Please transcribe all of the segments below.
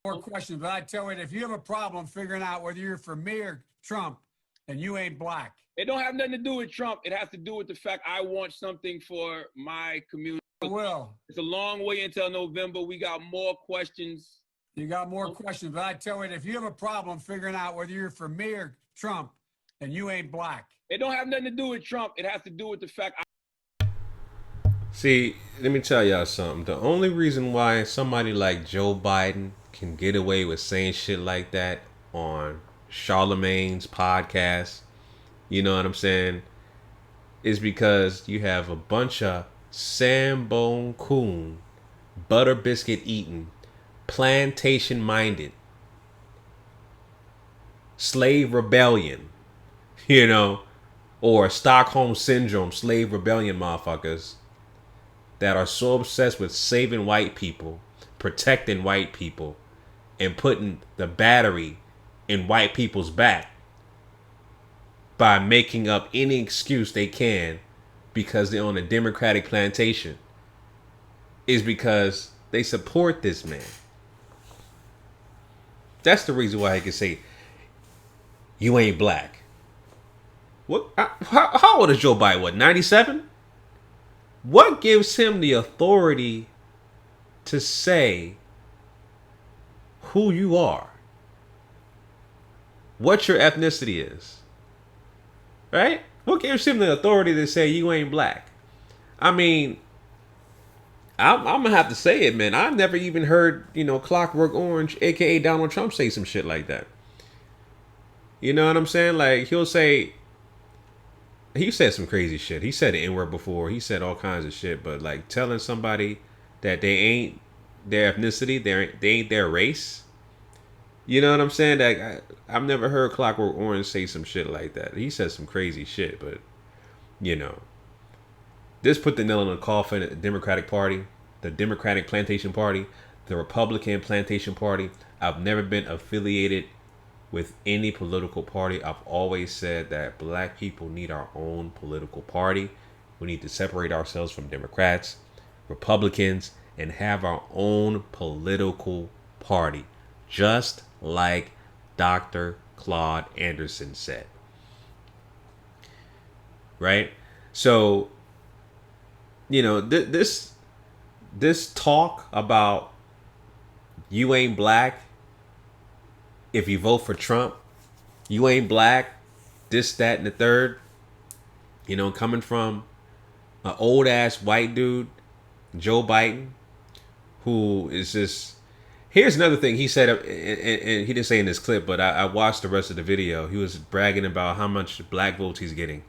More questions, but I tell you, if you have a problem figuring out whether you're for me or Trump, and you ain't black. It don't have nothing to do with Trump. It has to do with the fact I want something for my community. Will. It's a long way until November. We got more questions. You got more questions, but I tell you, if you have a problem figuring out whether you're for me or Trump, and you ain't black. It don't have nothing to do with Trump. It has to do with the fact. See, let me tell y'all something. The only reason why somebody like Joe Biden can get away with saying shit like that on Charlemagne's podcast, you know what I'm saying, is because you have a bunch of Sambone coon, butter biscuit eating, plantation minded, slave rebellion, you know, or Stockholm syndrome, slave rebellion motherfuckers that are so obsessed with saving white people, protecting white people, and putting the battery in white people's back by making up any excuse they can because they're on a Democratic plantation, is because they support this man. That's the reason why he can say, you ain't black. What? How old is Joe Biden? What, 97? What gives him the authority to say who you are? What your ethnicity is? Right? What gives him the authority to say you ain't black? I mean, I'm gonna have to say it, man. I've never even heard, Clockwork Orange, aka Donald Trump, say some shit like that. You know what I'm saying? Like, he said some crazy shit. He said the N-word before. He said all kinds of shit. But like telling somebody that they ain't their ethnicity, they ain't their race. You know what I'm saying? That I've never heard Clockwork Orange say some shit like that. He said some crazy shit, but this put the nail in the coffin at the Democratic Party, the Democratic Plantation Party, the Republican Plantation Party. I've never been affiliated with any political party. I've always said that black people need our own political party. We need to separate ourselves from Democrats, Republicans, and have our own political party, just like Dr. Claude Anderson said. Right? So, this talk about you ain't black if you vote for Trump, you ain't black, this, that, and the third, coming from an old ass white dude, Joe Biden, who is just. Here's another thing he said, and he didn't say in this clip, but I watched the rest of the video. He was bragging about how much black votes he's getting,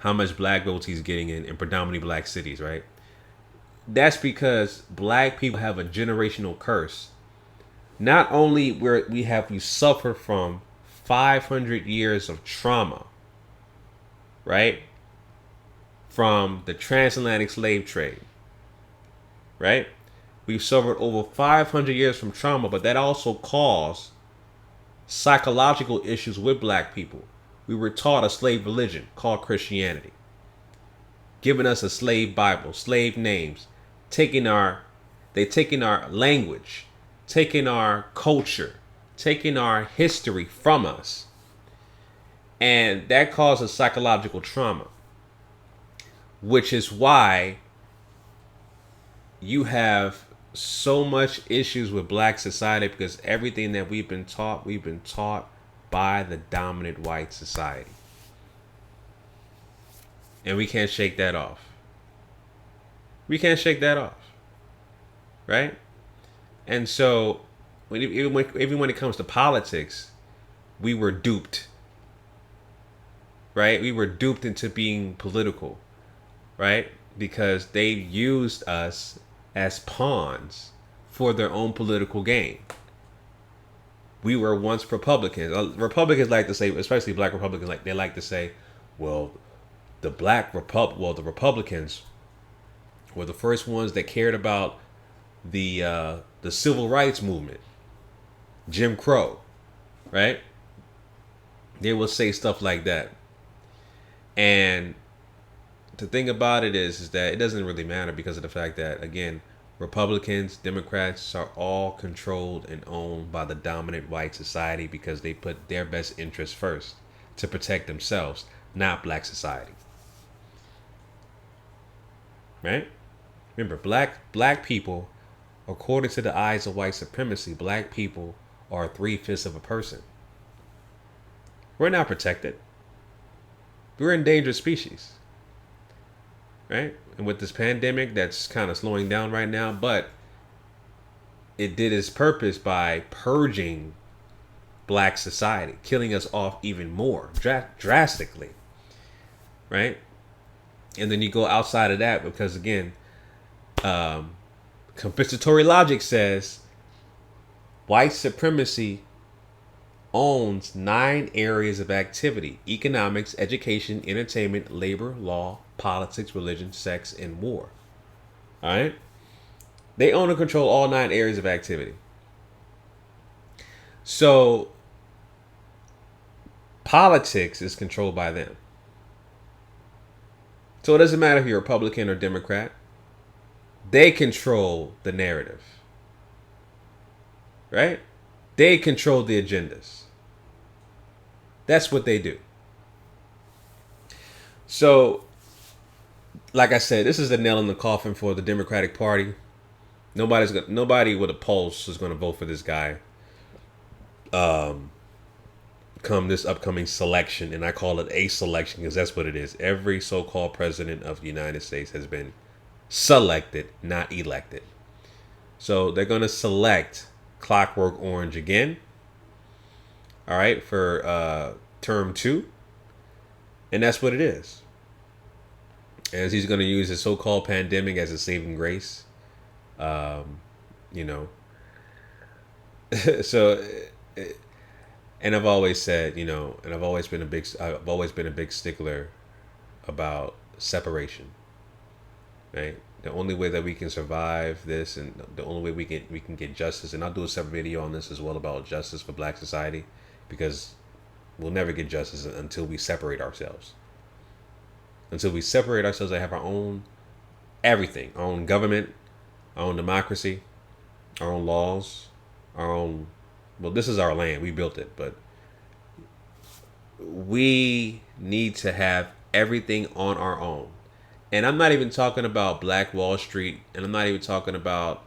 in predominantly black cities, right? That's because black people have a generational curse. Not only where we suffered from 500 years of trauma, right? From the transatlantic slave trade, right? We've suffered over 500 years from trauma, but that also caused psychological issues with black people. We were taught a slave religion called Christianity, giving us a slave Bible, slave names, taking our language, taking our culture, taking our history from us. And that causes psychological trauma, which is why you have so much issues with black society, because everything that we've been taught by the dominant white society. And we can't shake that off. Right? And so, even when it comes to politics, we were duped. Right? We were duped into being political. Right? Because they used us as pawns for their own political gain. We were once Republicans. Republicans like to say, especially black Republicans, they like to say, well, the Republicans were the first ones that cared about the civil rights movement, Jim Crow, right? They will say stuff like that. And the thing about it is that it doesn't really matter, because of the fact that, again, Republicans, Democrats are all controlled and owned by the dominant white society because they put their best interests first to protect themselves, not black society. Right? Remember, black people, according to the eyes of white supremacy, black people are 3/5 of a person. We're not protected. We're an endangered species. Right? And with this pandemic that's kind of slowing down right now, but it did its purpose by purging black society, killing us off even more drastically. Right? And then you go outside of that because, again, compensatory logic says white supremacy owns 9 areas of activity: economics, education, entertainment, labor, law, politics, religion, sex, and war. All right? They own and control all 9 areas of activity. So politics is controlled by them. So it doesn't matter if you're Republican or Democrat. They control the narrative. Right? They control the agendas. That's what they do. So, like I said, this is a nail in the coffin for the Democratic Party. Nobody with a pulse is going to vote for this guy. Come this upcoming selection, and I call it a selection because that's what it is. Every so-called president of the United States has been selected, not elected. So they're going to select Clockwork Orange again. All right, for term 2. And that's what it is. As he's going to use his so-called pandemic as a saving grace. You know. So, and I've always said, you know, and I've always been a big stickler about separation. Right? The only way that we can survive this, and the only way we can get justice, and I'll do a separate video on this as well about justice for black society, because we'll never get justice until we separate ourselves. Until we separate ourselves and have our own everything, our own government, our own democracy, our own laws, our own, well, this is our land, we built it, but we need to have everything on our own. And I'm not even talking about Black Wall Street, and I'm not even talking about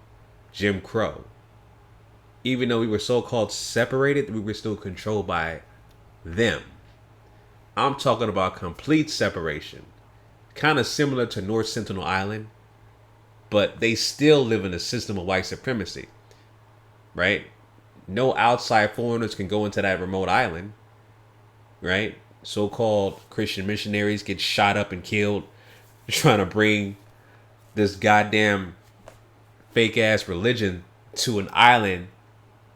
Jim Crow. Even though we were so-called separated, we were still controlled by them. I'm talking about complete separation. Kind of similar to North Sentinel Island, but they still live in a system of white supremacy. Right? No outside foreigners can go into that remote island. Right? So-called Christian missionaries get shot up and killed trying to bring this goddamn fake ass religion to an island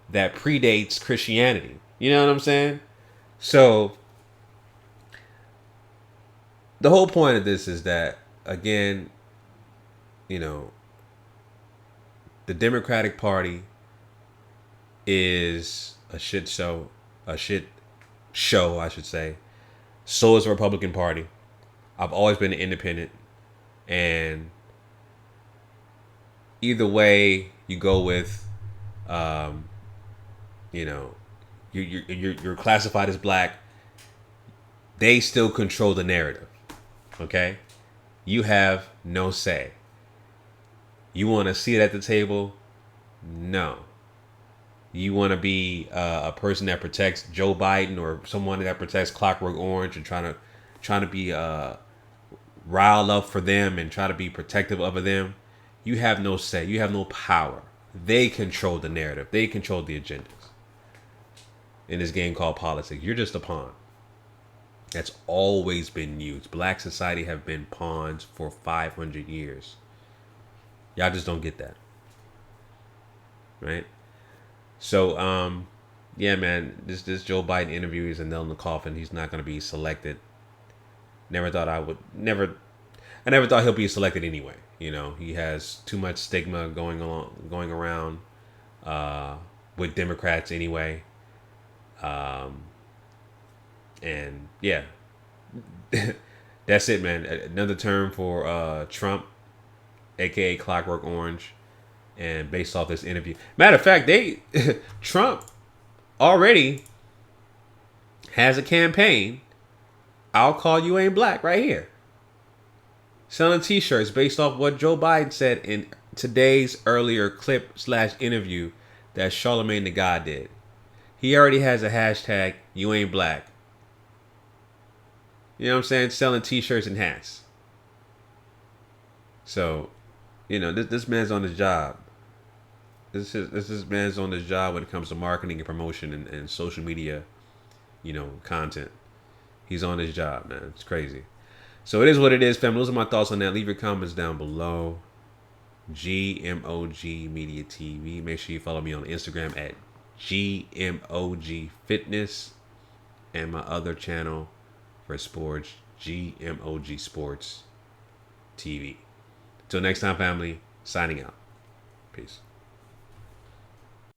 that predates Christianity. You know what I'm saying? So the whole point of this is that, again, you know, the Democratic Party is a shit show, I should say. So is the Republican Party. I've always been an independent, and either way you go with, you know, you're classified as black. They still control the narrative. Okay, you have no say. You want to sit at the table? No. You want to be a person that protects Joe Biden or someone that protects Clockwork Orange and trying to be rile up for them and try to be protective of them? You have no say. You have no power. They control the narrative. They control the agendas in this game called politics. You're just a pawn. That's always been used. Black society have been pawns for 500 years. Y'all just don't get that. Right? So, yeah, man, this Joe Biden interview is a nail in the coffin. He's not going to be selected. I never thought he'll be selected anyway. You know, he has too much stigma going around with Democrats anyway. And yeah, that's it, man. Another term for Trump, aka Clockwork Orange. And based off this interview, matter of fact, Trump already has a campaign. I'll call you ain't black right here. Selling T-shirts based off what Joe Biden said in today's earlier clip/interview that Charlemagne the God did. He already has a hashtag, you ain't black. You know what I'm saying? Selling T-shirts and hats. So, this man's on his job. This man's on his job when it comes to marketing and promotion and social media, content. He's on his job, man. It's crazy. So it is what it is, fam. Those are my thoughts on that. Leave your comments down below. GMOGMediaTV. Make sure you follow me on Instagram at GMOGFitness. And my other channel for sports, GMOG Sports TV. Till next time, family. Signing out. Peace.